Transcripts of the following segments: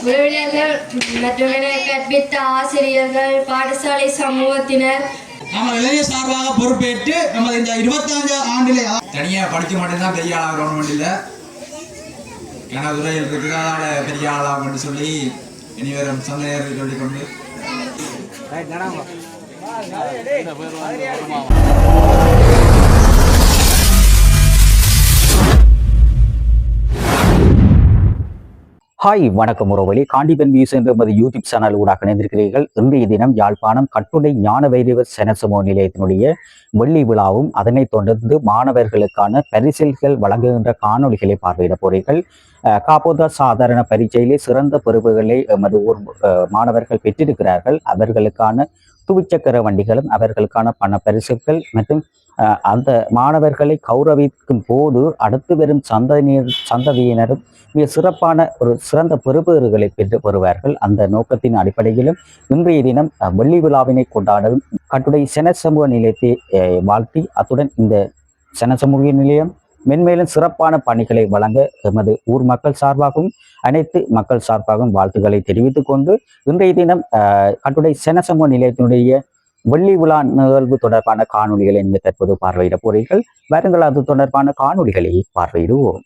உறவினர்கள் மற்றும் கற்பித்த ஆசிரியர்கள், பாடசாலை சமூகத்தினர் இளைய சார்பாக பொறுப்பேற்று நமது இந்த 25 ஆண்டிலே தனியாக படிக்க மட்டும்தான் பெரிய ஆளாக கவர்மெண்ட் இல்லை துறையில் இருக்கிறதால பெரிய ஆளாகும் என்று சொல்லி இனிவரும் சந்தையர்கள் சொல்லிக்கொண்டு ஹாய் வணக்கம் உறவுகளே, காண்டிபன் வியூஸ் என்ற நமது யூடியூப் சேனல் ஊடாக இணைந்திருக்கிறீர்கள். இன்றைய தினம் யாழ்ப்பாணம் கட்டுடை ஞான வைரவர் சனசமூக நிலையத்தினுடைய வெள்ளி விழாவும் அதனைத் தொடர்ந்து மாணவர்களுக்கான பரிசில்கள் வழங்குகின்ற காணொலிகளை பார்வையிட போறீர்கள். காப்போதா சாதாரண பரீட்சையிலே சிறந்த பெறுபுகளை எமது ஊர் மாணவர்கள் பெற்றிருக்கிறார்கள். அவர்களுக்கான துவிச்சக்கர வண்டிகளும் அவர்களுக்கான பண பரிசுகள் மற்றும் அந்த மாணவர்களை கௌரவிக்கும் போது அடுத்து வரும் சந்ததியினரும் மிக சிறப்பான ஒரு சிறந்த பெறுபேறுகளை பெற்று வருவார்கள். அந்த நோக்கத்தின் அடிப்படையிலும் இன்றைய தினம் வெள்ளி விழாவினை கொண்டாடும் கட்டுடை சனசமூக நிலையத்தை வாழ்த்தி அத்துடன் இந்த சனசமூக நிலையம் மென்மேலும் சிறப்பான பணிகளை வழங்க எமது ஊர் மக்கள் சார்பாகவும் அனைத்து மக்கள் சார்பாகவும் வாழ்த்துக்களை தெரிவித்துக் கொண்டு இன்றைய தினம் கட்டுடை சனசமூக நிலையத்தினுடைய வெள்ளி விழா நிகழ்வு தொடர்பான காணொலிகளை நீங்கள் தற்போது பார்வையிட போறீர்கள். வாருங்கள், அது தொடர்பான காணொலிகளை பார்வையிடுவோம்.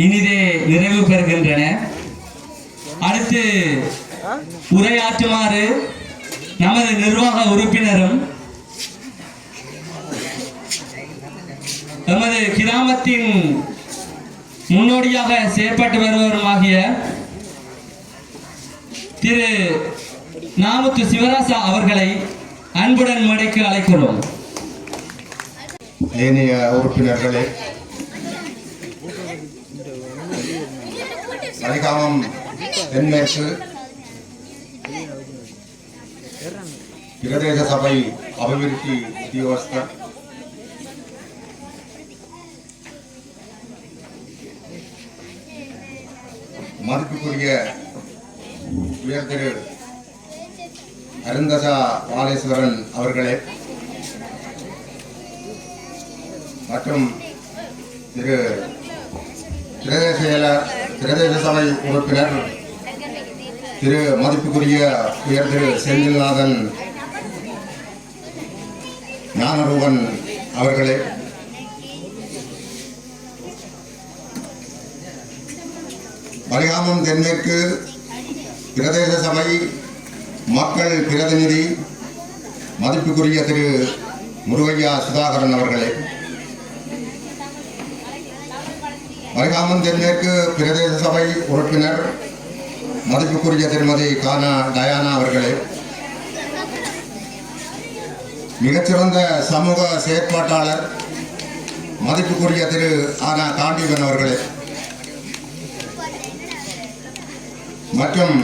இனிதே நிறைவு பெறுகின்றன. அடுத்து உரையாற்றுமாறு நமது நிர்வாக உறுப்பினரும் நமது கிராமத்தின் முன்னோடியாக செயற்பட்டு வருவருமாகிய திரு நாமுத்து சிவராசா அவர்களை அன்புடன் மேடைக்கு அழைக்கிறோம். ஏனைய உறுப்பினர்களே, மலைக்காமம் தென்மேற்கு பிரதேச சபை அபிவிருத்தி உத்தியோகஸ்தர், மதிப்புக்குரிய உயர் திரு அருந்தசா பாலேஸ்வரன் அவர்களே மற்றும் திரு பிரதேச சபை உறுப்பினர் திரு மதிப்புக்குரிய உயர் திரு செந்தில்நாதன் ஞானரூபன் அவர்களே, மலையாளம் தென்மேற்கு பிரதேச சபை மக்கள் பிரதிநிதி மதிப்புக்குரிய திரு முருகையா சுதாகரன் அவர்களே, மலையாளம் தென்மேற்கு பிரதேச சபை உறுப்பினர் மதிப்புக்குரிய திருமதி கானா டயானா அவர்களே, மிகச்சிறந்த சமூக செயற்பாட்டாளர் மதிப்புக்குரிய திரு ஆனா காண்டிபன் அவர்களே மற்றும்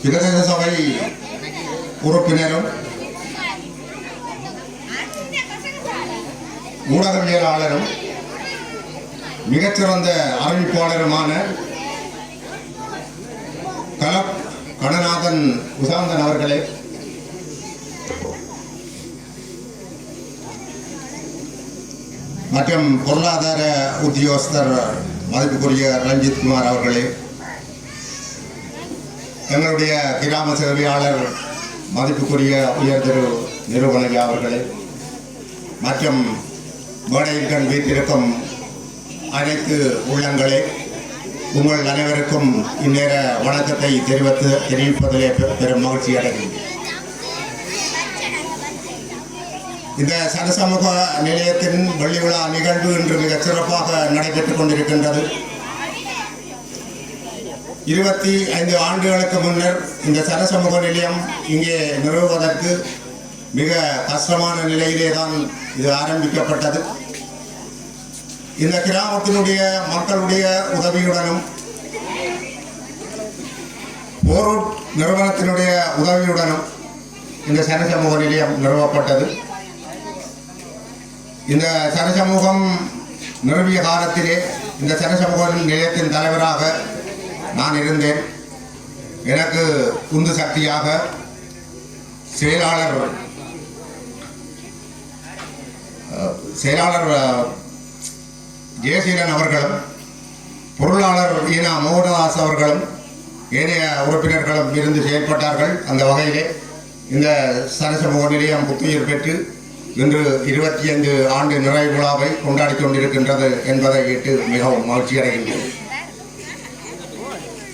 பிரதேச சபை உறுப்பினரும் ஊடகவியலாளரும் மிகச்சிறந்த அறிவிப்பாளருமான கலப் கணநாதன் உசாந்தன் அவர்களே, மற்றும் பொருளாதார உத்தியோகஸ்தர் மதிப்புக்குரிய ரஞ்சித் குமார் அவர்களே, எங்களுடைய கிராம சேவையாளர் மதிப்புக்குரிய உயர் திரு நிரூபணையா அவர்களே மற்றும் மேடையில் வீட்டிற்கும் அனைத்து உள்ளங்களே, உங்கள் அனைவருக்கும் இந்நேர வணக்கத்தை தெரிவிப்பதிலே பெரும் மகிழ்ச்சி அடைகிறேன். இந்த சனசமூக நிலையத்தின் வெள்ளி விழா நிகழ்வு இன்று மிக சிறப்பாக நடைபெற்றுக் கொண்டிருக்கின்றது. 25 ஆண்டுகளுக்கு முன்னர் இந்த சனசமூக நிலையம் இங்கே நிறுவுவதற்கு மிக கஷ்டமான நிலையிலே தான் இது ஆரம்பிக்கப்பட்டது. இந்த கிராமத்தினுடைய மக்களுடைய உதவியுடனும் போரூட் நிறுவனத்தினுடைய உதவியுடனும் இந்த சனசமூக நிலையம் நிறுவப்பட்டது. இந்த சனசமூகம் நிறுவிய காலத்திலே இந்த சனசமூக நிலையத்தின் தலைவராக நான் இருந்தேன். எனக்கு உந்து சக்தியாக செயலாளர் செயலாளர் ஜெயசீலன் அவர்களும் பொருளாளர் ஈனா மோகனதாஸ் அவர்களும் ஏனைய உறுப்பினர்களும் இருந்து செயல்பட்டார்கள். அந்த வகையிலே இந்த சனசமூக நிலையம் புத்துயிர் பெற்று இன்று 25 ஆண்டு நிறைவு விழாவை கொண்டாடி கொண்டிருக்கின்றது என்பதை இட்டு மிகவும் மகிழ்ச்சி அடைகின்றேன்.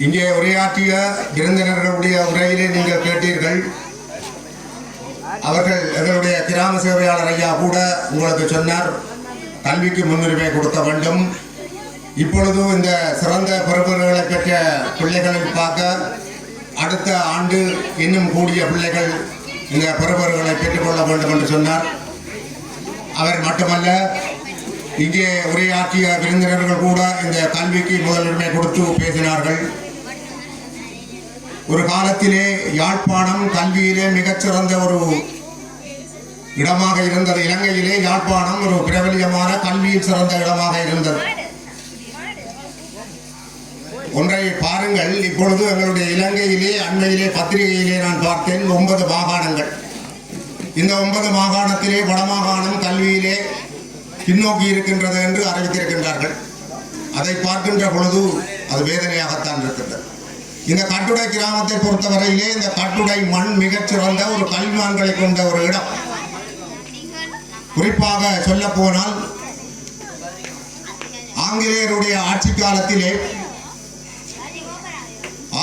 இங்கே உரையாற்றிய விருந்தினர்களுடைய உரையிலே நீங்கள் கேட்டீர்கள். அவர்கள் எங்களுடைய கிராம சேவையாளர் ஐயா கூட உங்களுக்கு சொன்னார், கல்விக்கு முன்னுரிமை கொடுக்க வேண்டும். இப்பொழுது இந்த சிறந்த பெறுபவர்களை பெற்ற பிள்ளைகளை பார்க்க அடுத்த ஆண்டு இன்னும் கூடிய பிள்ளைகள் இந்த பெறுபவர்களை பெற்றுக்கொள்ள வேண்டும் என்று சொன்னார். அவர் மட்டுமல்ல, இங்கே உரையாற்றிய விருந்தினர்கள் கூட இந்த கல்விக்கு முதலுரிமை கொடுத்து பேசினார்கள். ஒரு காலத்திலே யாழ்ப்பாணம் கல்வியிலே மிகச்சிறந்த ஒரு இடமாக இருந்தது. இலங்கையிலே யாழ்ப்பாணம் ஒரு பிரபலியமான கல்வியில் சிறந்த இடமாக இருந்தது. ஒன்றை பாருங்கள், இப்பொழுது எங்களுடைய இலங்கையிலே அண்மையிலே பத்திரிகையிலே நான் பார்த்தேன் 9 மாகாணங்கள். இந்த 9 மாகாணத்திலே வடமாகாணம் கல்வியிலே பின்னோக்கி இருக்கின்றது என்று அறிவித்திருக்கின்றார்கள். அதை பார்க்கின்ற பொழுது அது வேதனையாகத்தான் இருக்கின்றது. இந்த கட்டுடை கிராமத்தை பொறுத்தவரையிலே இந்த கட்டுடை மண் மிகச்சிறந்த ஒரு கல்விமான்களை கொண்ட ஒரு இடம். குறிப்பாக சொல்ல போனால் ஆங்கிலேயருடைய ஆட்சி காலத்திலே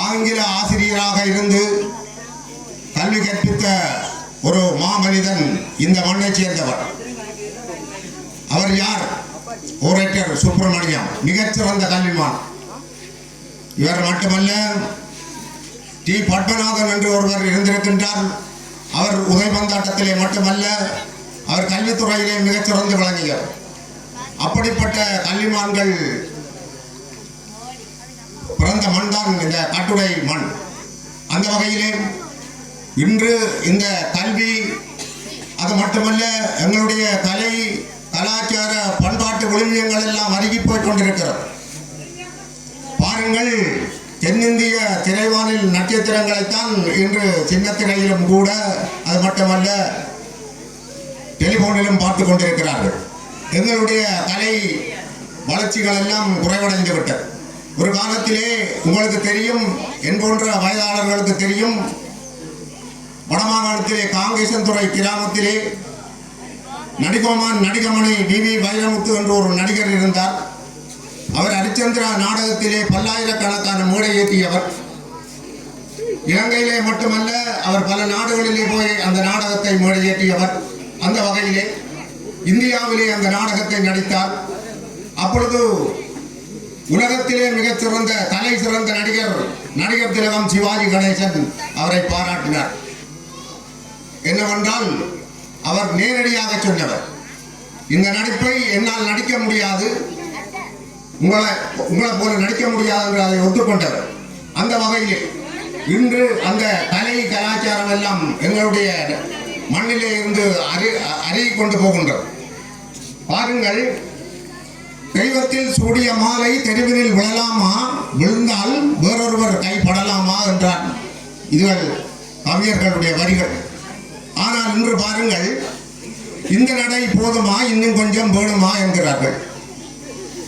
ஆங்கில ஆசிரியராக இருந்து கல்வி கற்பித்த ஒரு மாமனிதன் இந்த மண்ணை சேர்ந்தவர். அவர் யார்? ஓரேட்டர் சுப்பிரமணியம், மிகச்சிறந்த கல்விமான். இவர் மட்டுமல்ல, டி பத்மநாதன் என்று ஒருவர் இருந்திருக்கின்றார். அவர் உதைபந்தாட்டத்திலே மட்டுமல்ல, அவர் கல்வித்துறையிலே மிகச்சிறந்து விளங்கியவர். அப்படிப்பட்ட கல்விமான்கள் பிறந்த மண் தான் இந்த கட்டுடை மண். அந்த வகையிலே இன்று இந்த கல்வி, அது மட்டுமல்ல, எங்களுடைய கலை கலாச்சார பண்பாட்டு விழுமியங்கள் எல்லாம் அருகி போய் கொண்டிருக்கிறது. பாருங்கள், தென்னிந்திய திரைவானில் நட்சத்திரங்களைத்தான் இன்று சின்னத்திரையிலும் கூட, அது மட்டுமல்ல டெலிபோனிலும் பார்த்து கொண்டிருக்கிறார்கள். எங்களுடைய கலை வளர்ச்சிகள் எல்லாம் குறைவடைந்து விட்டது. ஒரு காலத்திலே உங்களுக்கு தெரியும், என் போன்ற வயதாளர்களுக்கு தெரியும், வடமாகாணத்திலே காங்கேசன்துறை கிராமத்திலே நடிகமணி டிவி வைரமுத்து என்று ஒரு நடிகர் இருந்தார். அவர் ஹரிச்சந்திரா நாடகத்திலே பல்லாயிரக்கணக்கான மேடை ஏற்றியவர். இலங்கையிலே மட்டுமல்ல, அவர் பல நாடுகளிலே போய் அந்த நாடகத்தை மேடை ஏற்றியவர். அந்த வகையிலே இந்தியாவிலே அந்த நாடகத்தை நடித்தார். அப்பொழுது உலகத்திலே மிகச்சிறந்த தலை சிறந்த நடிகர் திலகம் சிவாஜி கணேசன் அவரை பாராட்டினார். என்னவென்றால், அவர் நேரடியாக சொன்னவர், இந்த நடிப்பை என்னால் நடிக்க முடியாது, உங்களை போல நடிக்க முடியாது என்று அதை ஒத்துக்கொண்டவர். அந்த வகையில் இன்று அந்த கலை கலாச்சாரம் எல்லாம் எங்களுடைய மண்ணிலே இருந்து அருகி கொண்டு போகின்றது. பாருங்கள், தெய்வத்தில் சூடிய மாலை தெருவினில் விழலாமா, விழுந்தால் வேறொருவர் கைப்படலாமா என்றார். இதுகள் கவியர்களுடைய வரிகள். ஆனால் இன்று பாருங்கள், இந்த நடை போதுமா, இன்னும் கொஞ்சம் வேணுமா என்கிறார்கள்.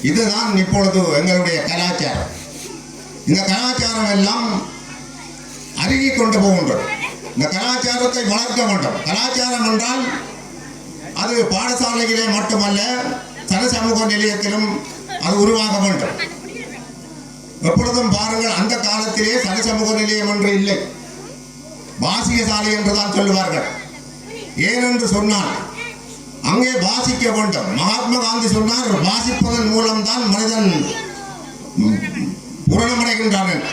இதுதான் இப்பொழுது எங்களுடைய கலாச்சாரம். இந்த கலாச்சாரம் எல்லாம் அருகி கொண்டு போகின்றது. இந்த கலாச்சாரத்தை வளர்க்க வேண்டும். கலாச்சாரம் என்றால் அது பாடசாலையிலே மட்டுமல்ல, சனசமூக நிலையத்திலும் அது உருவாக வேண்டும். எப்பொழுதும் பாருங்கள், அந்த காலத்திலே சனசமூக நிலையம் என்று இல்லை, வாசிக சாலை என்றுதான் சொல்லுவார்கள். ஏனென்று சொன்னால் அங்கே வாசிக்க வேண்டும். மகாத்மா காந்தி சொன்னார், வாசிப்பதன் மூலம்தான் மனிதன் பூரணமடைகின்றான்.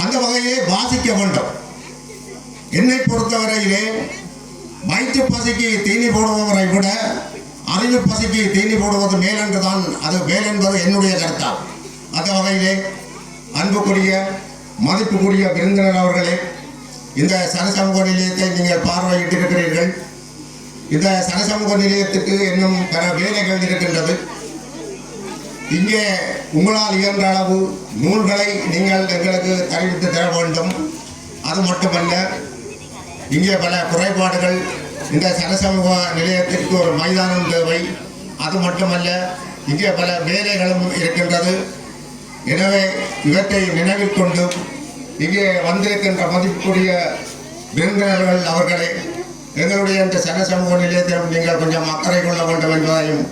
அந்த வகையிலே வாசிக்க வேண்டும். என்னை பொறுத்தவரையிலே வயிற்று பசிக்கு தீனி போடுபவரை விட அறிவு பசிக்கு தீனி போடுவது மேல் என்றுதான், அது மேல் என்பது என்னுடைய கருத்தால். அந்த வகையிலே அன்புக்குரிய மதிப்புக்குரிய விருந்தினர் அவர்களே, இந்த சனசமூக நிலையத்தை நீங்கள் பார்வையிட்டிருக்கிறீர்கள். இந்த சனசமூக நிலையத்துக்கு இன்னும் பல வேலைகள் இருக்கின்றது. இங்கே உங்களால் இயன்ற அளவு நூல்களை நீங்கள் எங்களுக்கு தெரிவித்து தர வேண்டும். அது மட்டுமல்ல, இங்கே பல குறைபாடுகள் இந்த சனசமூக நிலையத்திற்கு ஒரு மைதானம் தேவை. அது மட்டுமல்ல, இங்கே பல வேலைகளும் இருக்கின்றது. எனவே இவற்றை நினைவில் கொண்டு இங்கே வந்திருக்கின்ற மதிப்புக்குரிய விருந்தினர்கள் அவர்களை எங்களுடைய இந்த சனசமூக நிலையத்திலும் நீங்கள் கொஞ்சம் அக்கறை கொள்ள வேண்டும் என்பதையும்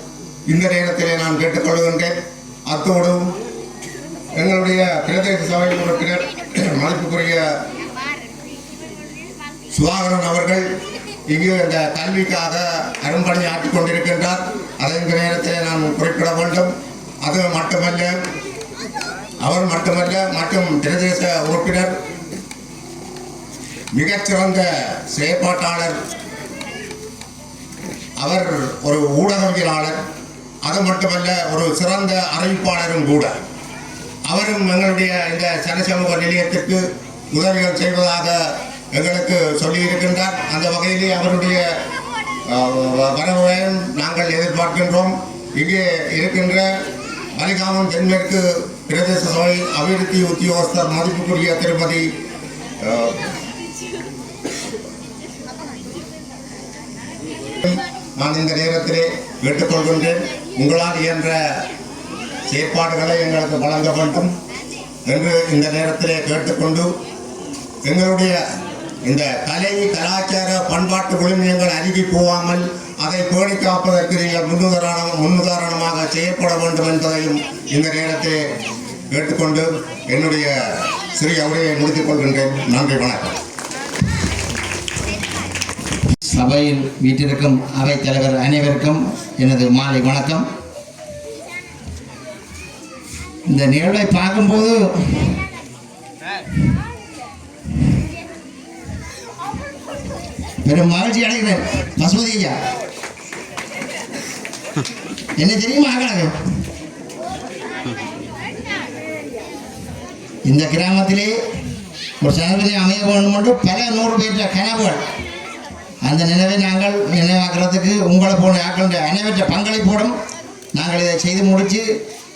இந்த நேரத்திலே நான் கேட்டுக்கொள்கின்றேன். அத்தோடு எங்களுடைய பிரதேச சபை உறுப்பினர் மதிப்புக்குரிய சுதாகரன் அவர்கள் இங்கு இந்த கல்விக்காக அரும்பணி ஆற்றிக் கொண்டிருக்கின்றார். அதை இந்த நேரத்தில் நான் குறிப்பிட வேண்டும். அது மட்டுமல்ல, அவர் மட்டுமல்ல, மற்றும் பிரதேச உறுப்பினர் மிகச்சிறந்த செயற்பாட்டாளர். அவர் ஒரு ஊடகவியலாளர். அது மட்டுமல்ல, ஒரு சிறந்த அறிவிப்பாளரும் கூட. அவரும் எங்களுடைய இந்த சனசமூக நிலையத்திற்கு உதவிகள் செய்வதாக எங்களுக்கு சொல்லியிருக்கின்றார். அந்த வகையிலே அவருடைய வரவையும் நாங்கள் எதிர்பார்க்கின்றோம். இங்கே இருக்கின்ற மலிகாமம் தென்மேற்கு பிரதேச சபை அபிவிருத்தி உத்தியோகஸ்தர் மதிப்புக்குரிய திருமதி நான் இந்த நேரத்திலே கேட்டுக்கொள்கின்றேன். உங்களால் இயன்ற செயற்பாடுகளை எங்களுக்கு வழங்க வேண்டும் என்று இந்த நேரத்திலே கேட்டுக்கொண்டு எங்களுடைய இந்த கலை கலாச்சார பண்பாட்டு விழுமியங்கள் அருகி போகாமல் அதை பேணி காப்பதற்கு நீங்கள் முன்னுதாரணமாக செயற்பட வேண்டும் என்பதையும் இந்த நேரத்தை கேட்டுக்கொண்டு என்னுடைய சிறிய உரையை முடித்துக் கொள்கின்றேன். நன்றி, வணக்கம். சபையில் வீட்டிற்கும் அவைத் தலைவர் அனைவருக்கும் எனது மாலை வணக்கம். இந்த நிகழ்வை பார்க்கும்போது பெரும் மகிழ்ச்சி அடைகிறேன். பசுபதி ஐயா, என்ன தெரியுமா ஆகலாங்க, இந்த கிராமத்திலே ஒரு சனபதி அமைய வேண்டும் என்று பல 100 பேற்ற கனவுகள். அந்த நினைவை நாங்கள் நினைவாக்குறதுக்கு உங்களை போன ஆக்கள் அனைவற்ற பங்களிப்போடும் நாங்கள் இதை செய்து முடித்து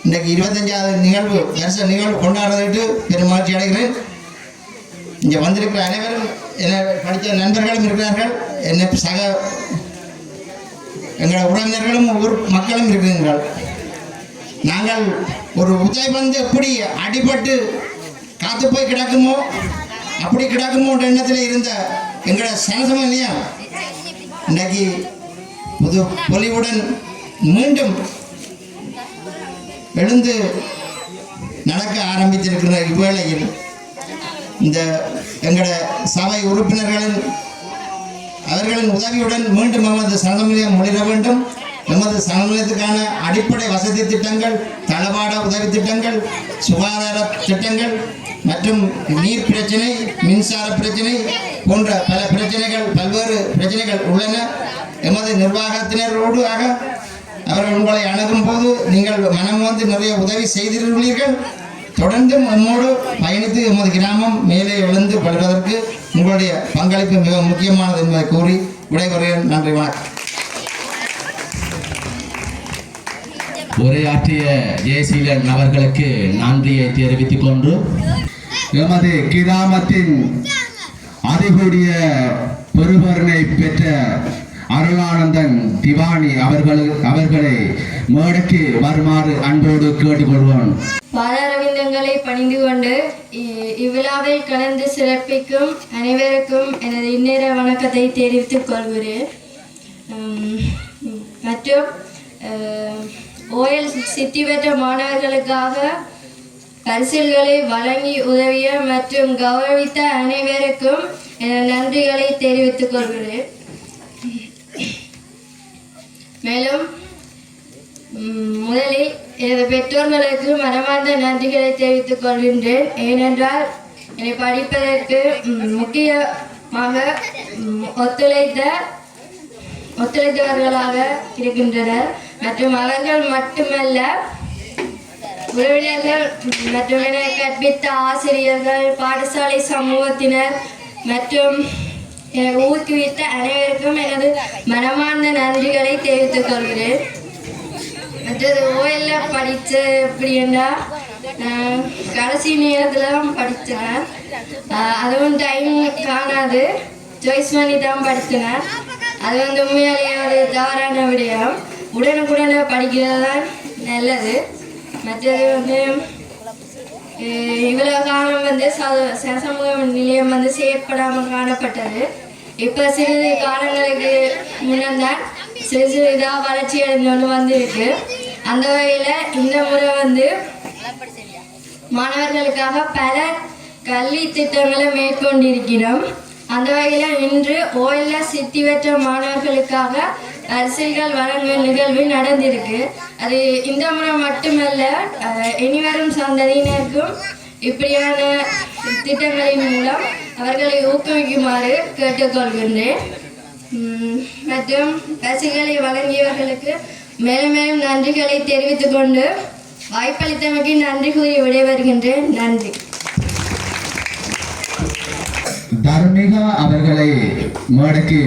இன்றைக்கு 25வது வருஷ நிகழ்வு கொண்டாடுறதுக்கு பெரும் மகிழ்ச்சி அடைகிறேன். இங்கே வந்திருக்கிற அனைவரும் என்னை படித்த நண்பர்களும் இருக்கிறார்கள், என்னை சக எங்களோட உறவினர்களும் ஊர் மக்களும் இருக்கிறீர்கள். நாங்கள் ஒரு உதவி வந்து எப்படி அடிபட்டு காத்து போய் கிடக்குமோ அப்படி கிடக்குமோன்ற எண்ணத்தில் இருந்த எங்களோட சனசம நிலையம் இன்றைக்கு புது பொலிவுடன் மீண்டும் எழுந்து நடக்க ஆரம்பித்திருக்கிற இவ்வேளையில் இந்த எங்களோட சபை உறுப்பினர்களின் அவர்களின் உதவியுடன் மீண்டும் எமது சனநிலையம் முளிர வேண்டும். எமது சனநிலையத்துக்கான அடிப்படை வசதி திட்டங்கள், தளவாட உதவி திட்டங்கள், சுகாதார திட்டங்கள் மற்றும் நீர் பிரச்சனை, மின்சார பிரச்சனை போன்ற பல பிரச்சனைகள், பல்வேறு பிரச்சனைகள் உள்ளன. எமது நிர்வாகத்தினரோடு அவர்கள் உங்களை அணுகும் போது நீங்கள் மனம் வந்து நிறைய உதவி செய்திருக்கிறீர்கள். தொடர்ந்து நம்மோடு பயணித்து எமது கிராமம் மேலே எழுந்து படுவதற்கு உங்களுடைய பங்களிப்பு மிக முக்கியமானது என்பதை கூறி விடைபெறுகிறேன். நன்றி, வணக்கம். உரையாற்றிய ஜெயசீலன் அவர்களுக்கு நன்றியை தெரிவித்துக் கொண்டு எமது கிராமத்தின் அதிகூடிய பெருபரனை பெற்ற அருளானந்தன் திவானி அவர்களை மேடைக்கு வருமாறு அன்போடு கேட்டுக்கொள்வோம். பாதாரவிந்தங்களை பணிந்து கொண்டு இவ்விழாவில் கலந்து சிறப்பிக்கும் அனைவருக்கும் எனது இந்நேர வணக்கத்தை தெரிவித்துக் கொள்கிறேன். மற்றும் ஓயல் சித்தி பெற்ற மாணவர்களுக்காக பரிசில்களை வழங்கி உதவிய மற்றும் கௌரவித்த அனைவருக்கும் எனது நன்றிகளை தெரிவித்துக் கொள்கிறேன். மேலும் முதலில் எனது பெற்றோர்களுக்கு மனமார்ந்த நன்றிகளை தெரிவித்துக் கொள்கின்றேன். ஏனென்றால் என்னை படிப்பதற்கு முக்கியமாக ஒத்துழைத்தவர்களாக இருக்கின்றனர். மற்றும் அவர்கள் மட்டுமல்ல, உறவினர்கள் மற்றும் என கற்பித்த ஆசிரியர்கள், பாடசாலை சமூகத்தினர் மற்றும் ஊக்குவித்த அனைவருக்கும் எனது மனமார்ந்த நன்றிகளை தெரிவித்துக் கொள்கிறேன். மற்றது ஓஎல்ல படித்த எப்படின்னா கடைசி நேரத்தில் தான் படித்தேன். அதுவும் டைம் காணாது சாய்ஸ் பண்ணி தான் படித்தேன். அது வந்து உண்மையாலேயே ஒரு தவறான விடயம். உடனுக்குடனே படிக்கிறது தான் நல்லது. மற்றது வந்து இவ்வளோ காலம் வந்து சமூக நிலையம் வந்து செயற்படாமல் காணப்பட்டது. இப்போ சிறிது காலங்களுக்கு முன்னந்தான் சிறு சிறு இதாக வளர்ச்சி அடைஞ்சொன்று வந்திருக்கு. அந்த வகையில் இந்த முறை வந்து மாணவர்களுக்காக பல கல்வி திட்டங்களை மேற்கொண்டிருக்கிறோம். அந்த வகையில் இன்று ஓஎல்எஸ் சித்தி பெற்ற மாணவர்களுக்காக பரிசுகள் வழங்கும் நிகழ்வு நடந்திருக்கு. அது இந்த முறை மட்டுமல்ல, இனிவரும் சந்ததியினருக்கும் இப்படியான திட்டங்களின் மூலம் அவர்களை ஊக்குவிக்குமாறு கேட்டுக்கொள்கின்றேன். மற்றும் பரிசுகளை வழங்கியவர்களுக்கு மேலும் மேலும் நன்றிகளை தெரிவித்துக் கொண்டு வாய்ப்பளித்தமைக்கு நன்றி கூறி விடைபெறுகின்றேன். நன்றி. தர்மிகா அவர்களை மேடைக்கு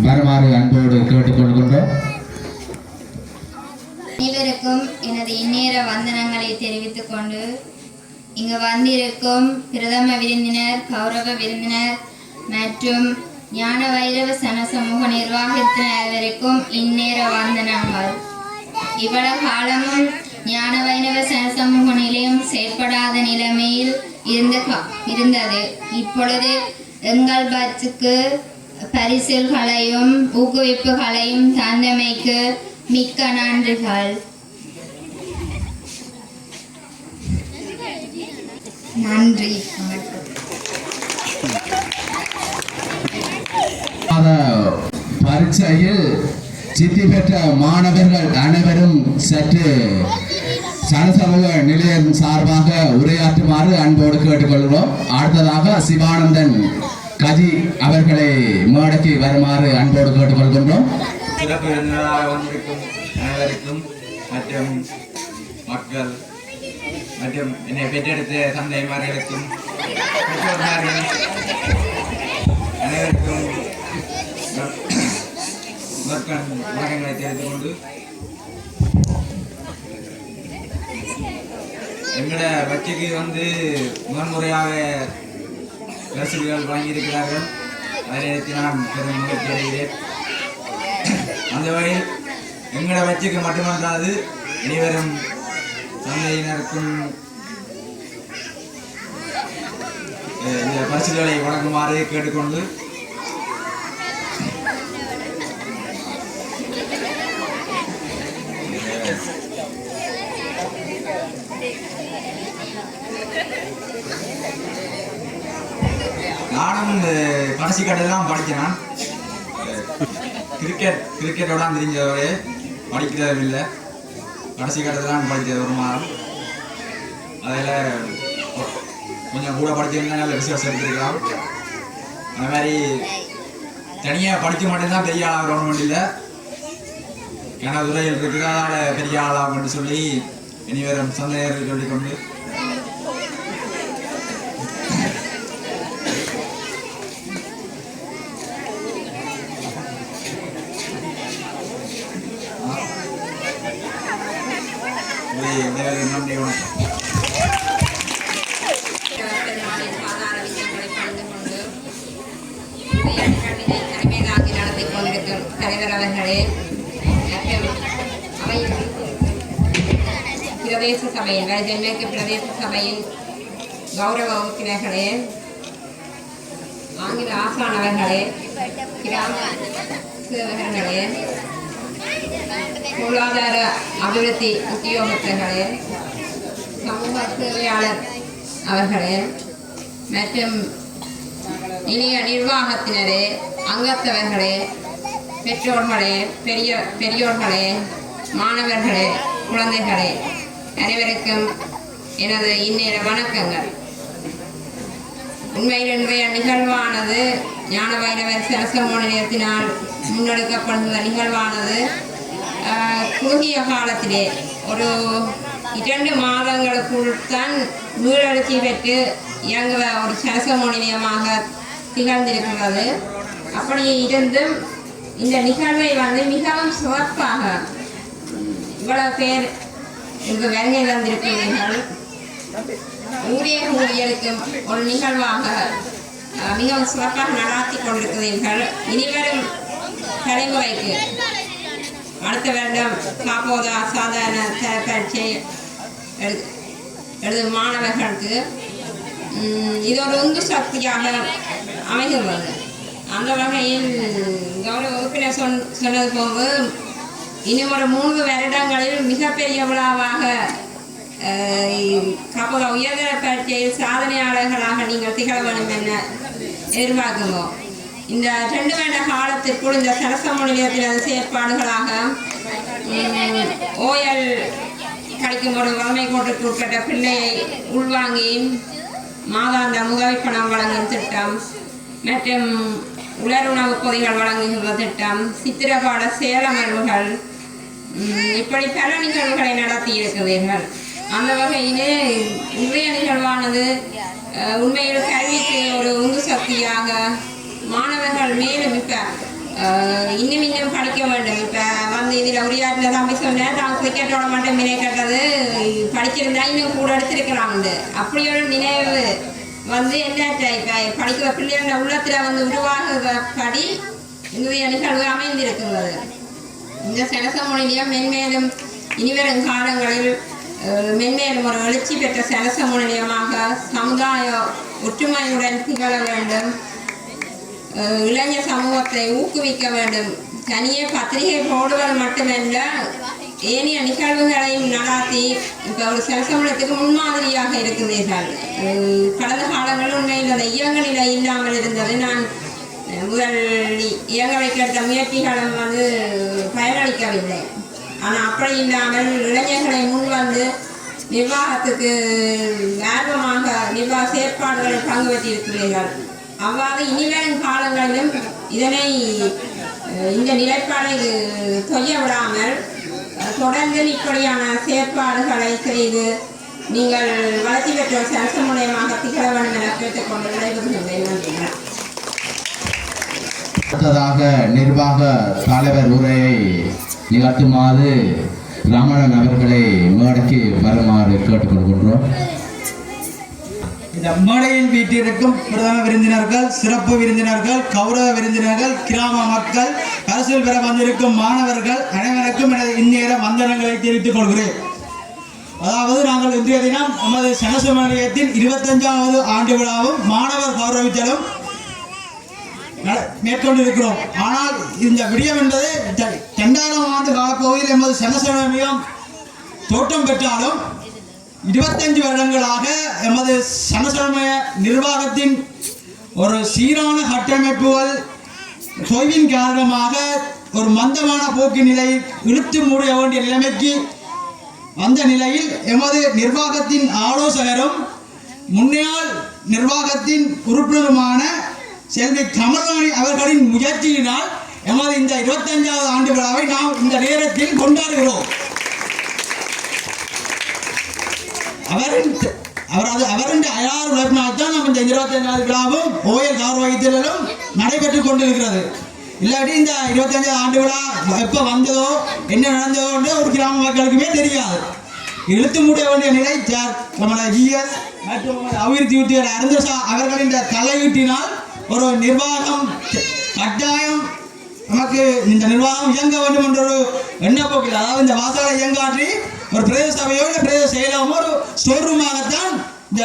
வருமாறு அன்போடு கேட்டுக்கொள்கின்றோம். அனைவருக்கும் எனது இந்நேர வந்தனங்களை தெரிவித்துக் கொண்டு இங்கு வந்திருக்கும் பிரதம விருந்தினர், கௌரவ விருந்தினர் மற்றும் ஞான வைரவ சன சமூக நிர்வாகத்தினர் அனைவருக்கும் இந்நேர வந்தனங்கள். இவ்வளவு காலமும் ஞான வைரவ சன சமூக நிலையம் செயற்படாத நிலைமையில் இருந்தது. இப்பொழுது எங்கள் பட்சுக்கு பரிசுகளையும் ஊக்குவிப்புகளையும் தந்தமைக்கு மிக்க நன்றிகள். நன்றி. பரீட்சையில் சித்தி பெற்ற மாணவர்கள் அனைவரும் சற்று சனசமூக நிலையம் சார்பாக உரையாற்றுமாறு அன்போடு கேட்டுக்கொள்கிறோம். அடுத்ததாக சிவானந்தன் கஜி அவர்களை மேடைக்கு வருமாறு அன்போடு கேட்டுக்கொள்கின்றோம். சிறப்பு விருந்தினராக வந்திருக்கும் அனைவருக்கும் மற்றும் மக்கள் மற்றும் என்னை பெற்றெடுத்த தந்தைமார்களுக்கும் பெற்றோர்கள் அனைவருக்கும் வணக்கங்களை தெரிவித்துக் கொண்டு எங்களோட பட்சிக்கு வந்து முதன்முறையாக ரசிகர்கள் வாங்கியிருக்கிறார்கள். அதை நான் பெரும் மகிழ்ச்சி அடைகிறேன். அந்த வகையில் எங்களோட பட்சிக்கு மட்டுமல்லாது இனிவரும் சந்தையினருக்கும் இந்த பரிசுகளை வழங்குமாறு கேட்டுக்கொண்டு நானும் கடைசி கட்டெல்லாம் படிக்கிறேன். கிரிக்கெட்டோட தெரிஞ்சவரே படிக்கிறது இல்லை. கடைசி கட்டத்தான் படித்தது ஒரு மாதம். அதில் கொஞ்சம் கூட படிச்சிருந்தா நல்ல ரிசர்ச் எடுத்துருக்கலாம். அந்த மாதிரி தனியாக படிக்க மட்டும்தான் பெரிய ஆளாக கவர்மெண்ட் இல்லை. ஏன்னா துறையில் இருக்குது, அதனால் பெரிய ஆளாகும்னு சொல்லி இனிவரும் சந்தையர்கள் சொல்லிக்கொண்டு நன்றி. வணக்கம். நடத்தி கொண்டிருக்கும் தலைவர் அவர்களே, பிரதேச சபையின் தென்மேற்கு பிரதேச சபையின் கௌரவ உறுப்பினர்களே, ஆங்கில ஆசான் அவர்களே, கிராம சேவகர்களே, பொருளாதார அபிவிருத்தி உத்தியோகத்தர்களே, சமூக சேவையாளர் அவர்களே மற்றும் இனிய நிர்வாகத்தினரே, அங்கத்தவர்களே, பெற்றோர்களே, பெரியோர்களே, மாணவர்களே, குழந்தைகளே, அனைவருக்கும் எனது இந்நேர வணக்கங்கள். உண்மையில் இன்றைய நிகழ்வானது ஞான வைரவர் சமூக நிலையத்தினால் முன்னெடுக்கப்படுகிற நிகழ்வானது குறுகிய காலத்திலே ஒரு 2 மாதங்களுக்குள் தான் மீளெழுச்சி பெற்று இயங்குவ ஒரு சமூக நிலையமாக திகழ்ந்திருக்கிறது. அப்படி இருந்தும் இந்த நிகழ்வை வந்து மிகவும் சிறப்பாக இவ்வளவு பேர் இங்கு வருகை தந்திருக்கிறீர்கள். ஊழியர்களுக்கும் ஒரு நிகழ்வாக மிகவும் சிறப்பாக நடாத்தி கொண்டிருக்கிறீர்கள். இனிவரும் தலைமுறைக்கு அடுத்த வருடம் காப்போதா சாதாரண பரீட்சை எழுதும் மாணவர்களுக்கு இது ஒரு உந்து சக்தியாக அமைகிறது. அந்த வகையில் கௌரவ உறுப்பினர் சொன்னது போது இன்னும் ஒரு 3 வருடங்களில் மிகப்பெரிய விழாவாக காப்போதா உயர்தர பரீட்சையில் சாதனையாளர்களாக நீங்கள் திகழ வேண்டும் என எதிர்பார்க்கிறோம். இந்த 2 வருட காலத்திற்குள் இந்த சரசம நிலையத்தின் செயற்பாடுகளாக ஓயல் கிடைக்கும் ஒரு வறுமை கோட்டுக்கு உட்பட்ட பிள்ளையை உள்வாங்கி மாதாந்த உதவிப்பணம் வழங்கும் திட்டம் மற்றும் உலருணவு பொதிகள் வழங்குகின்ற திட்டம், சித்திரபாட சேலமர்வுகள், இப்படி பல நிகழ்வுகளை நடத்தி இருக்கிறீர்கள். அந்த வகையிலே இன்றைய நிகழ்வானது உண்மையில் கல்விக்கு ஒரு உந்து சக்தியாக மாணவர்கள் மேலும் இப்போ இன்னும் படிக்க வேண்டும். இப்போ வந்து இதில் உரையாற்றின தம்பி சொன்னேன், தான் கிரிக்கெட்டோட மட்டும் மினை கட்டது படிச்சிருந்தா இன்னும் கூட எடுத்திருக்கிறாங்க. அப்படி ஒரு நினைவு வந்து என்னட்ட இப்போ படிக்கிற பிள்ளைகள உள்ளத்தில் வந்து உருவாகுபடி இன்றைய நிகழ்வு அமைந்திருக்கிறது. இந்த சரசம நிலையம் மென்மேலும் இனிவரும் காலங்களில் மென்மேலும் ஒரு எழுச்சி பெற்ற சரசம நிலையமாக சமுதாய ஒற்றுமையுடன் திகழ வேண்டும். இளைஞர் சமூகத்தை ஊக்குவிக்க வேண்டும். தனியே பத்திரிகை போடுவது மட்டுமல்ல, ஏனைய நிகழ்வுகளையும் நடாத்தி இப்போ ஒரு சரசமூலத்துக்கு முன்மாதிரியாக இருக்கிறீர்கள். கடந்த காலங்களில் உண்மையில் அந்த இயங்க நிலை இல்லாமல் இருந்தது. நான் முதல் இயங்க வைக்கிற முயற்சிகளும் வந்து பயனளிக்கவில்லை. ஆனால் அப்படி இல்லாமல் இளைஞர்களை முன் வந்து நிர்வாகத்துக்கு ஆர்வமாக நிர்வாக செயற்பாடுகளில் பங்கு பெற்றிருக்கிறீர்கள். அவ்வாறு இனிவரும் காலங்களிலும் இதனை இந்த நிலைப்பாடை தொய்ய விடாமல் தொடர்ந்து இப்படியான செயற்பாடுகளை செய்து நீங்கள் வளர்ச்சி பெற்ற சரசமுடையமாக திகழ வேண்டும் என கேட்டுக்கொண்டு விடைபெறுகின்றேன். அடுத்ததாக நிர்வாக தலைவர் உரையை நிகழ்த்துமாறு ரமணன் அவர்களை மேடைக்கு வருமாறு கேட்டுக்கொள்கின்றோம். இந்த மேடையில் வீட்டிற்கும் பிரதம விருந்தினர்கள், சிறப்பு விருந்தினர்கள், கௌரவ விருந்தினர்கள், கிராம மக்கள், அரசியல் பெற வந்திருக்கும் மாணவர்கள் அனைவருக்கும் எனது இந்நேர வந்தனங்களை தெரிவித்துக் கொள்கிறேன். அதாவது நாங்கள் இன்றைய தினம் நமது சனசம நிலையத்தின் 25வது ஆண்டு விழாவும் மாணவர் கௌரவித்தலும் மேற்கொண்டிருக்கிறோம். ஆனால் இந்த விடயம் என்பது 2000ஆம் ஆண்டு காலப்பகுதியில் எமது சனசம நிலையம் தோற்றம் பெற்றாலும் 25 வருடங்களாக எமது சனசமய நிர்வாகத்தின் ஒரு சீரான கட்டமைப்புகள் தொய்வின் காரணமாக ஒரு மந்தமான போக்கு நிலை இழுத்து மூட வேண்டிய நிலைமைக்கு வந்த நிலையில் எமது நிர்வாகத்தின் ஆலோசகரும் முன்னாள் நிர்வாகத்தின் உறுப்பினருமான செல்வி கமல்ராணி அவர்களின் முயற்சியினால் எமது இந்த 25வது ஆண்டு விழாவை நாம் இந்த நேரத்தில் கொண்டாடுகிறோம். அவரின் அயலார் உழைப்பினால் தான் நம்ம இந்த 25வது விழாவும் ஓயல் கௌரவத்திலும் நடைபெற்றுக் கொண்டிருக்கிறது. இல்லாட்டி இந்த 25வது ஆண்டு விழா எப்போ வந்ததோ என்ன நடந்ததோ என்று ஒரு கிராம மக்களுக்குமே தெரியாது. இழுத்து முடிய வேண்டிய நிலை நம்மளோட ஜிஎஸ் மற்றும் அபிவிருத்தி உத்தியோகர் அருந்தசா அவர்களின் தலையீட்டினால் ஒரு நிர்வாகம் கட்டாயம் நமக்கு இந்த நிர்வாகம் இயங்க வேண்டும் என்ற ஒரு எண்ணப்போக்கில், அதாவது இந்த வாசலை இயங்காற்றி ஒரு பிரதேச சபையோ இல்லை பிரதேச செயலகமோ ஒரு ஸ்டோர் ரூமாகத்தான் இந்த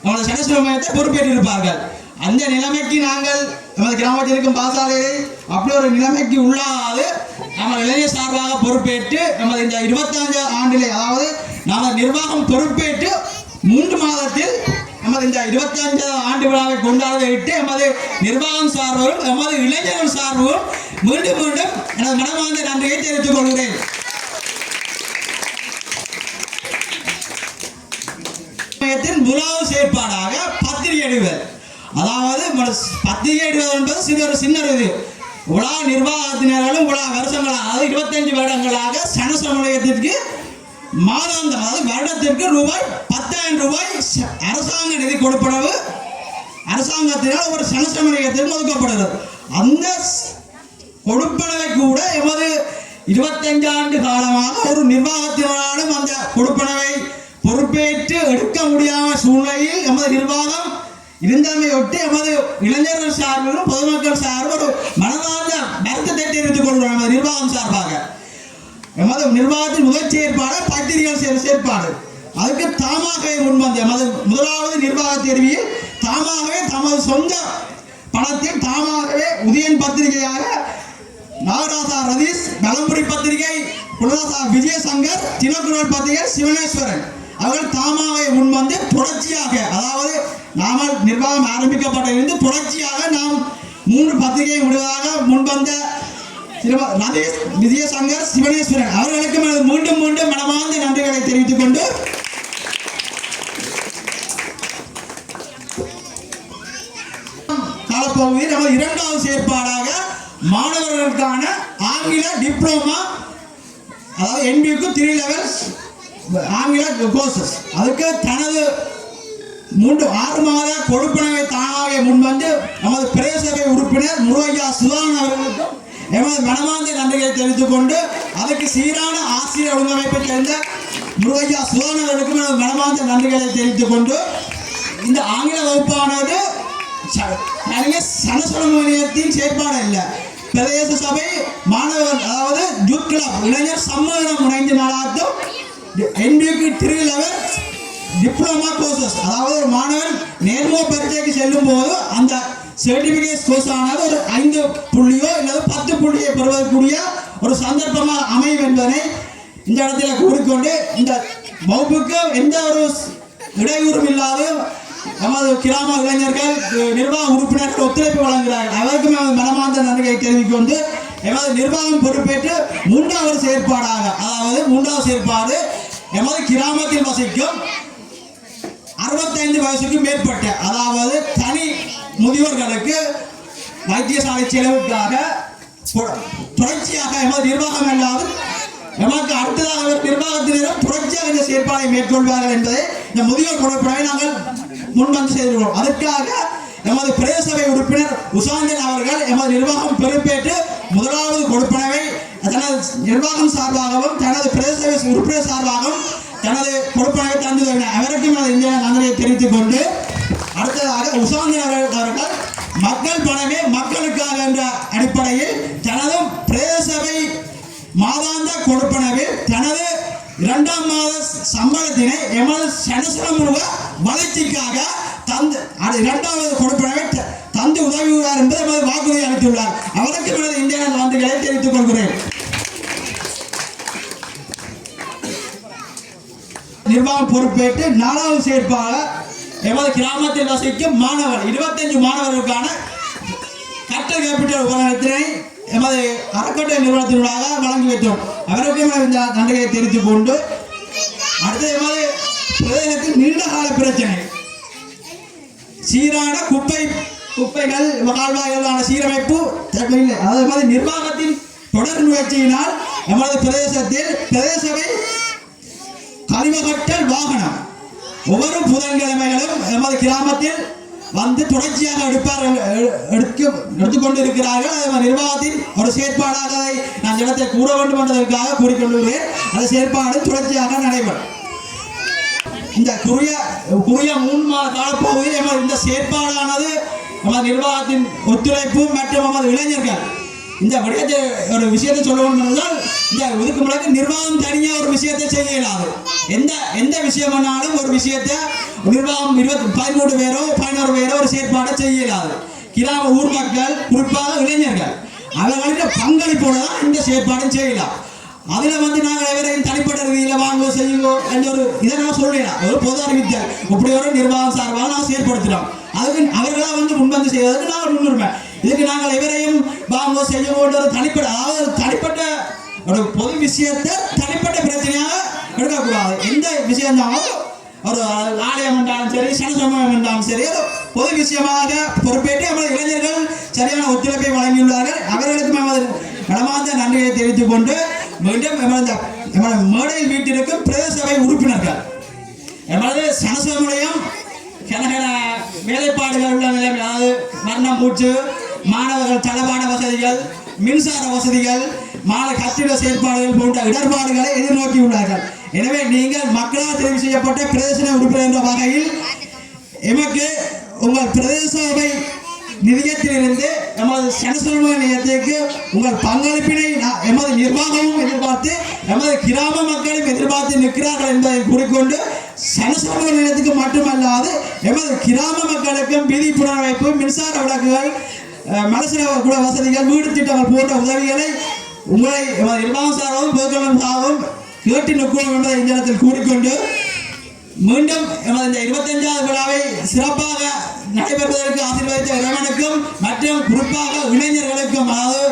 நம்மளோட சனசுரமயத்தை பொறுப்பேற்றிருப்பார்கள். அந்த நிலைமைக்கு நாங்கள் நமது கிராமத்தில் இருக்கும் பாசாலையை அப்படி ஒரு நிலைமைக்கு உள்ளாது நம்ம இளைஞர் சார்பாக பொறுப்பேற்று நமது இந்த 25 ஆண்டிலே, அதாவது நாம் நிர்வாகம் பொறுப்பேற்று 3 மாதத்தில் நமது இந்த 25 ஆண்டு விழாவை கொண்டாட விட்டு எமது நிர்வாகம் சார்பும் எமது இளைஞர்கள் சார்பும் மீண்டும் மீண்டும் எனது மனமார்ந்த நன்றியை தெரிவித்துக் கொள்கிறேன். முதலாவது செயற்பாடாக பத்திரிகை இடுவது, அதாவது பத்திரிகை இடுவது என்பது சின்ன இது. உலா நிர்வாகத்தினர்களும் உலா வருஷங்களாக, அதாவது 25 வருடங்களாக சனசமுதாயத்திற்கு மாதாந்தம், அதாவது வருடத்திற்கு ரூபாய் 10,000 அரசாங்க நிதி கொடுப்பனவு அரசாங்கத்தினால் ஒரு சனசமுதாயத்திற்கு ஒதுக்கப்படுகிறது. அந்த கொடுப்பனவை கூட எமது 25 ஆண்டு காலமாக ஒரு நிர்வாகத்தினாலும் அந்த கொடுப்பனவை பொறுப்பேற்று எடுக்க முடியாத சூழ்நிலையில் எமது நிர்வாகம் இருந்தமையொட்டி எமது இளைஞர்கள் சார்பிலும் பொதுமக்கள் சார்பில் ஒரு மனதார்ந்த வருத்தத்தை நிர்வாகம் சார்பாக எமது நிர்வாகத்தின் முதல் செயற்பாடு பத்திரிகை செயற்பாடு. அதுக்கு தாமாகவே முன்வந்த எமது முதலாவது நிர்வாக தெரிவியில் தாமாகவே தமது சொந்த பணத்தில் தாமாகவே உதயன் பத்திரிகையாக நாகராசா ரதீஷ், நலம்புரி பத்திரிகை குலராசா விஜயசங்கர், தினக்குரல் பத்திரிகை சிவனேஸ்வரன் அவர்கள் தாமாகவே முன்வந்து தொடர்ச்சியாக, அதாவது நாம நிர்வாகம் ஆரம்பிக்கப்பட்டிருந்து தொடர்ச்சியாக நாம் 3 பத்திரிகை விடுவதாக முன்வந்த ரதீஷ், விஜயசங்கர், சிவனேஸ்வரன் அவர்களுக்கு மீண்டும் மீண்டும் மனமார்ந்த நன்றிகளை தெரிவித்துக் கொண்டு காலப்பகுதியில் நமது 2வது செயற்பாடாக மாணவர்களுக்கான ஆங்கில டிப்ளோமா, அதாவது NBAக்கு 3 லெவல்ஸ் ஆங்கில கோர்சஸ், அதுக்கு தனது 6 மாத கொடுப்பனவை தானாக முன்வந்து நமது பிரதேசபை உறுப்பினர் முருகையா சுதாகரன் அவர்களுக்கும் எமது மனமார்ந்த நன்றிகளை தெரிவித்துக் கொண்டு அதுக்கு சீரான ஆசிரியர் ஒழுங்கமைப்பை சேர்ந்த முருகையா சுதாகரன் அவர்களுக்கும் எனது மனமார்ந்த நன்றிகளை தெரிவித்துக் கொண்டு இந்த ஆங்கில வகுப்பானது சனசனத்தின் செயற்பாடு இல்லை, பிரதேச சபை மாணவர், அதாவது யூத் கிளப் இளைஞர் சம்மேளனம் முனைந்து நாளாட்டும் NBAக்கு 3 லெவல் டிப்ளமா கோர்சஸ், அதாவது ஒரு மாணவன் நேர்முக பரீட்சைக்கு செல்லும் போது அந்த சர்டிபிகேட் கோர்ஸ் ஆனது ஒரு 5 புள்ளியோ அல்லது 10 புள்ளியை பெறுவதற்குரிய ஒரு சந்தர்ப்பமாக அமையும் என்பதனை இந்த இடத்துல கூறிக்கொண்டு இந்த வகுப்புக்கு எந்த ஒரு இடையூறும் இல்லாது நமது கிராம இளைஞர்கள் நிர்வாக உறுப்பினர்கள் ஒத்துழைப்பு வழங்குகிறார்கள். அவருக்கும் நமது மனமார்ந்த நன்றியை தெரிவித்துக் கொண்டு எமது நிர்வாகம் பொறுப்பேற்று 3வது செயற்பாடாக, அதாவது 3வது செயற்பாடு எமது கிராமத்தில் வசிக்கும் 65 வயசுக்கு மேற்பட்ட, அதாவது தனி முதியோர்களுக்கு வைத்தியசாலை செலவுக்காக தொடர்ச்சியாக எமது நிர்வாகம் அல்லாது நமக்கு அடுத்ததாக நிர்வாகத்தினரும் தொடர்ச்சியாக இந்த செயற்பாடை மேற்கொள்வார்கள் என்பதை இந்த முதியோர் கொடுப்பனவை நாங்கள் முன்வந்து செய்துள்ளோம். அதற்காக நமது பிரதேசபை உறுப்பினர் உசாந்தன் அவர்கள் எமது நிர்வாகம் பொறுப்பேற்று 1வது கொடுப்பனவை தனது நிர்வாகம் சார்பாகவும் தனது பிரதேசபை உறுப்பினர் சார்பாகவும் தனது கொடுப்பனவை தந்து அவருக்கும் இந்த நன்றியை தெரிவித்துக் கொண்டு அடுத்ததாக உசாந்தன் அவர்கள் மக்கள் பணமே மக்களுக்காக என்ற அடிப்படையில் தனது பிரதேசபை மாதாந்த கொடுப்பனவில் தனது 2ஆம் மாத சம்பளத்தினை எமது சனசனமுக வளர்ச்சிக்காக தந்து 2வது கொடுப்பனவை தந்து உதவுகிறார் என்பதை எமது வாக்குறுதி அளித்துள்ளார். அவருக்கு எனது இந்திய நன்றிகளை தெரிவித்துக் கொள்கிறேன். நிர்வாகம் பொறுப்பேற்று 4வது செயற்பாடு எமது கிராமத்தில் வசிக்கும் மாணவர் 25 மாணவர்களுக்கான கற்றல் கேபிட்டல் உபகரணத்தினை எமது அறக்கட்டளை நிறுவனத்தினூடாக வழங்கி வைத்தோம். அவருக்கும் இந்த நன்றியை தெரிவித்துக் கொண்டு அடுத்து எமது பிரதேசத்தில் நீண்டகால பிரச்சனை சீரான குப்பைகள் கால்வாய்களான சீரமைப்பு இல்லை. அதாவது நிர்வாகத்தின் தொடர் முயற்சியினால் எமது பிரதேசத்தில் பிரதேசபை கழிவகற்றல் வாகனம் ஒவ்வொரு புதன்கிழமைகளும் எமது கிராமத்தில் வந்து தொடர்ச்சியாக எடுத்துக்கொண்டு இருக்கிறார்கள். நிர்வாகத்தின் ஒரு செயற்பாடாக அதை நான் இடத்தை கூற வேண்டும் என்பதற்காக கூறிக்கொண்டுள்ளேன். அந்த செயற்பாடு தொடர்ச்சியாக நடைபெறும். இந்த குறுகிய 3 மாத காலப்பகுதியில் இந்த செயற்பாடானது நமது நிர்வாகத்தின் ஒத்துழைப்பு மற்றும் நமது இளைஞர்கள் இந்த விடயத்தை ஒரு விஷயத்தை சொல்ல வேண்டும் என்றால் இந்த இதுக்கு முன்னாடி நிர்வாகம் தனியாக ஒரு விஷயத்தை செய்ய இயலாது. எந்த விஷயமானாலும் ஒரு விஷயத்தை நிர்வாகம் 13 பேரோ 11 பேரோ ஒரு செயற்பாடை செய்ய இயலாது. கிராம ஊர் மக்கள் குறிப்பாக இளைஞர்கள் அவர்களுக்கு பங்களிப்போடு தான் இந்த செயற்பாடும் செய்யலாம். அதில் நாங்கள் எவரையும் தனிப்பட்ட ரீதியில் வாங்கோ செய்யுங்கோ என்ற ஒரு இதை நான் சொல்லலாம். ஒரு பொது அறிவித்தல் இப்படி ஒரு நிர்வாகம் சார்பாக நான் செயற்படுத்தினோம். அதுக்கு அவர்களாக முன்வந்து செய்வதற்கு நாங்கள் முன்னுரிமை. இதுக்கு நாங்கள் எவரையும் வாங்கோ செய்யுங்கோன்ற ஒரு தனிப்பட்ட ஒரு பொது விஷயத்தை தனிப்பட்ட பிரச்சனையாக எடுக்கக்கூடாது. எந்த விஷயம் தான் ஒரு ஆலயம் என்றாலும் சரி சனசமூகம் என்றாலும் சரி ஒரு பொது விஷயமாக பொறுப்பேற்று நமது இளைஞர்கள் சரியான ஒத்துழைப்பை வழங்கியுள்ளார்கள். அவர்களுக்கும் நமது மனமார்ந்த நன்றியை தெரிவித்துக் கொண்டு மீண்டும் மேடையில் வீட்டிற்கும் பிரதேசபை உறுப்பினர்கள் எமது சனசமூகம் கனகன வேலைப்பாடுகள் உள்ள நிலைமை, அதாவது வர்ணம் பூச்சு மாணவர்கள் தளபாட வசதிகள் மின்சார வசதிகள் கட்டிட செயற்பாடுகள் போன்ற இடர்பாடுகளை எதிர்நோக்கியுள்ளார்கள். எனவே நீங்கள் மக்களால் தெரிவு செய்யப்பட்ட பிரதேச உறுப்பினர் என்ற வகையில் எமக்கு உங்கள் பிரதேச சபை நிதியத்திலிருந்து எமது சனசமூக நிலையத்திற்கு உங்கள் பங்களிப்பினை எமது நிர்வாகமும் எதிர்பார்த்து எமது கிராம மக்களும் எதிர்பார்த்து நிற்கிறார்கள் என்பதை கூறிக்கொண்டு சனசமூக நிலையத்துக்கு மட்டுமல்லாது எமது கிராம மக்களுக்கும் வீதி புனரமைப்பு, மின்சார விளக்குகள், மலசர கூட வசதிகள், வீடு திட்டங்கள் போன்ற உதவிகளை உங்களை எமது நிர்வாகம் சார்பாகவும் பொதுக்களம் சார்பாகவும் கேட்டு நிற்கும் என்பதை இந்த இடத்தில் கூறிக்கொண்டு மீண்டும் எமது இந்த 25வது விழாவை சிறப்பாக நடைபெறுவதற்கு ஆசீர்வதித்த இறைவனுக்கும் மற்றும் குறிப்பாக இளைஞர்களுக்கும், அதாவது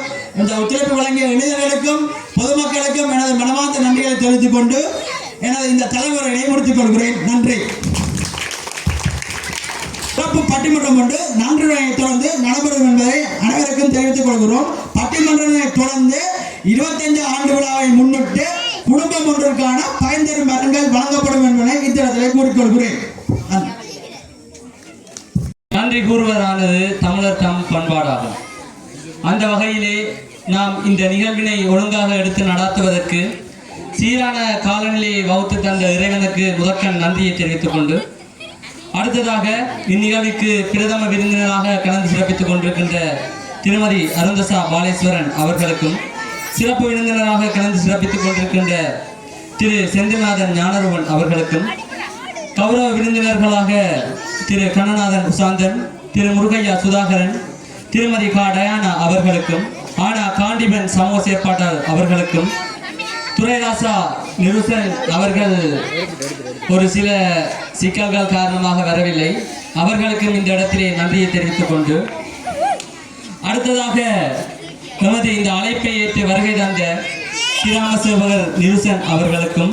இந்த ஒத்துழைப்பு வழங்கிய இளைஞர்களுக்கும் பொதுமக்களுக்கும் எனது மனமார்ந்த நன்றிகளை தெரிவித்துக் கொண்டு எனது இந்த தலைவரை முடித்துக் கொள்கிறேன். நன்றி. சிறப்பு பட்டிமன்றம் கொண்டு நன்றியை தொடர்ந்து நடைபெறும் என்பதை அனைவருக்கும் தெரிவித்துக் கொள்கிறோம். பட்டிமன்றத்தை தொடர்ந்து 25 ஆண்டு விழாவை முன்னிட்டு குடும்பம் ஒன்றிற்கான பயன் தரும் மரங்கள் வழங்கப்படும் என்பதை இந்த இடத்திலே கூறிக்கொள்கிறேன். நன்றி கூறுவதானது தமிழர் தம் பண்பாடாகும். அந்த வகையிலே நாம் இந்த நிகழ்வினை ஒழுங்காக எடுத்து நடாத்துவதற்கு சீரான காலநிலையை வகுத்து தந்த இறைவனுக்கு முதற்கண் நன்றியை தெரிவித்துக் கொண்டு அடுத்ததாக இந்நிகழ்விற்கு பிரதம விருந்தினராக கலந்து சிறப்பித்துக் கொண்டிருக்கின்ற திருமதி அருந்தசா பாலேஸ்வரன் அவர்களுக்கும், சிறப்பு விருந்தினராக கலந்து சிறப்பித்துக் கொண்டிருக்கின்ற திரு செந்தில்நாதன் ஞானருவன் அவர்களுக்கும், கௌரவ விருந்தினர்களாக திரு கண்ணநாதன் உசாந்தன், திரு முருகையா சுதாகரன், திருமதி கா டயானா அவர்களுக்கும், ஆனா காண்டிபன் சமூக செயற்பாட்டாளர் அவர்களுக்கும், துரைராசா நிருசன் அவர்கள் ஒரு சில சிக்கல்கள் காரணமாக வரவில்லை, அவர்களுக்கும் இந்த இடத்திலே நன்றியை தெரிவித்துக் கொண்டு அடுத்ததாக நமது இந்த அழைப்பை ஏற்று வருகை தந்த கிராம சேவகர் நிருசன் அவர்களுக்கும்,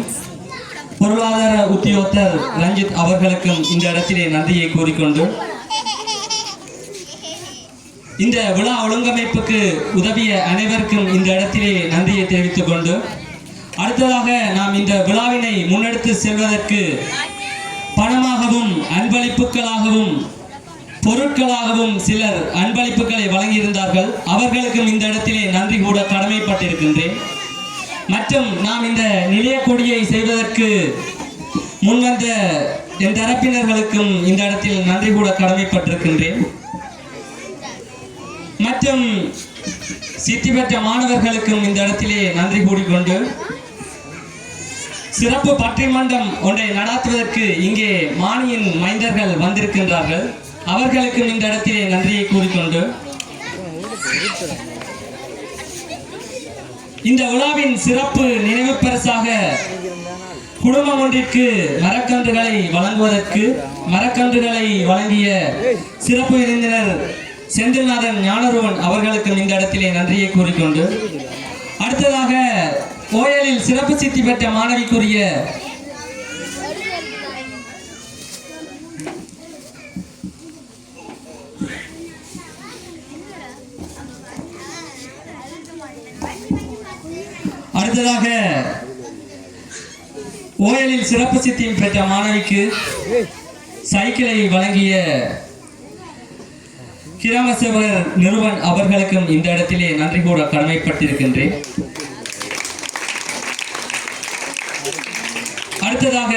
பொருளாதார உத்தியோகத்தர் ரஞ்சித் அவர்களுக்கும் இந்த இடத்திலே நன்றியை கூறிக்கொண்டு இந்த விழா ஒழுங்கமைப்புக்கு உதவிய அனைவருக்கும் இந்த இடத்திலே நன்றியை தெரிவித்துக் கொண்டு அடுத்ததாக நாம் இந்த விழாவினை முன்னெடுத்து செல்வதற்கு பணமாகவும் அன்பளிப்புகளாகவும் பொருட்களாகவும் சிலர் அன்பளிப்புகளை வழங்கியிருந்தார்கள். அவர்களுக்கும் இந்த இடத்திலே நன்றி கூட கடமைப்பட்டிருக்கின்றேன். மற்றும் நாம் இந்த நிலைய கொடியை செய்வதற்கு முன்வந்த என் தரப்பினர்களுக்கும் இந்த இடத்தில் நன்றி கூட கடமைப்பட்டிருக்கின்றேன். மற்றும் சித்தி பெற்ற மாணவர்களுக்கும் இந்த இடத்திலே நன்றி கூறிக்கொண்டு சிறப்பு பட்டிமன்றம் ஒன்றை நடாத்துவதற்கு இங்கே மானியின் மைந்தர்கள் வந்திருக்கின்றார்கள். அவர்களுக்கும் இந்த இடத்திலே நன்றியை கூறிக்கொண்டு இந்த விழாவின் சிறப்பு நினைவு பரிசாக குடும்பம் ஒன்றிற்கு மரக்கன்றுகளை வழங்குவதற்கு மரக்கன்றுகளை வழங்கிய சிறப்பு விருந்தினர் செந்தில்நாதன் ஞானருவன் அவர்களுக்கும் இந்த இடத்திலே நன்றியை கூறிக்கொண்டு அடுத்ததாக ஓயலில் சிறப்பு சித்தி பெற்ற மாணவிக்குரிய ஓயலில் சிறப்பு சித்தி பெற்ற மாணவிக்கு சைக்கிளை வழங்கிய கிராம சேவகர் நிறுவன் அவர்களுக்கும் இந்த இடத்திலே நன்றி கூட கடமைப்பட்டிருக்கின்றேன். அடுத்ததாக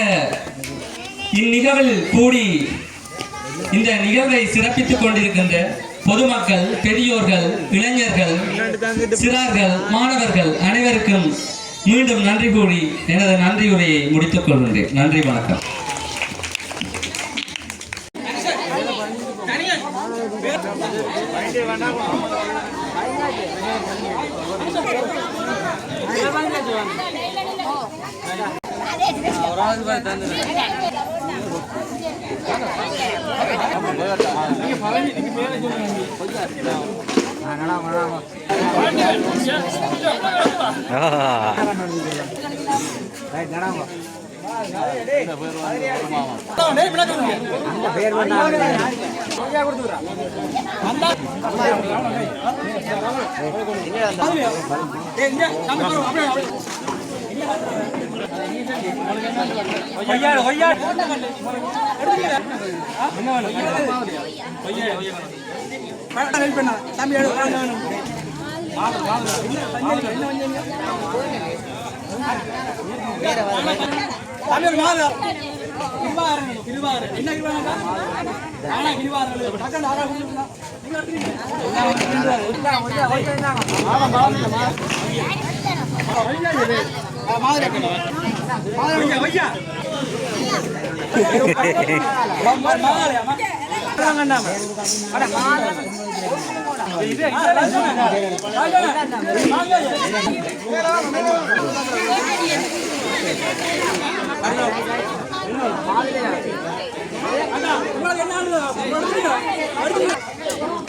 இந்நிகழ்வில் கூடி இந்த நிகழ்வை சிறப்பித்துக் கொண்டிருக்கின்ற பொதுமக்கள், பெரியோர்கள், இளைஞர்கள், சிறார்கள், மாணவர்கள் அனைவருக்கும் மீண்டும் நன்றி கூறி எனது நன்றி உரையை முடித்துக் கொள்கின்றேன். நன்றி, வணக்கம்.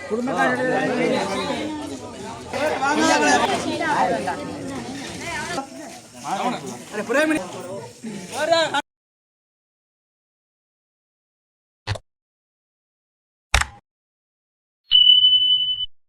குடும்பக்காரர்